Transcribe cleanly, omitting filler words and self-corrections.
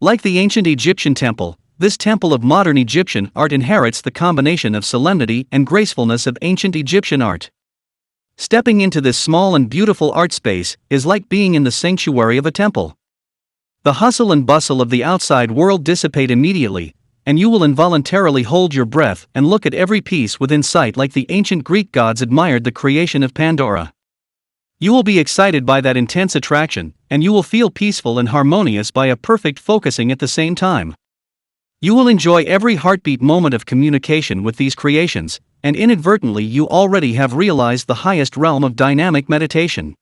Like the ancient Egyptian temple, this temple of modern Egyptian art inherits the combination of solemnity and gracefulness of ancient Egyptian art. Stepping into this small and beautiful art space is like being in the sanctuary of a temple. The hustle and bustle of the outside world dissipate immediately, and you will involuntarily hold your breath and look at every piece within sight like the ancient Greek gods admired the creation of Pandora. You will be excited by that intense attraction, and you will feel peaceful and harmonious by a perfect focusing at the same time. You will enjoy every heartbeat moment of communication with these creations, and inadvertently you already have realized the highest realm of dynamic meditation.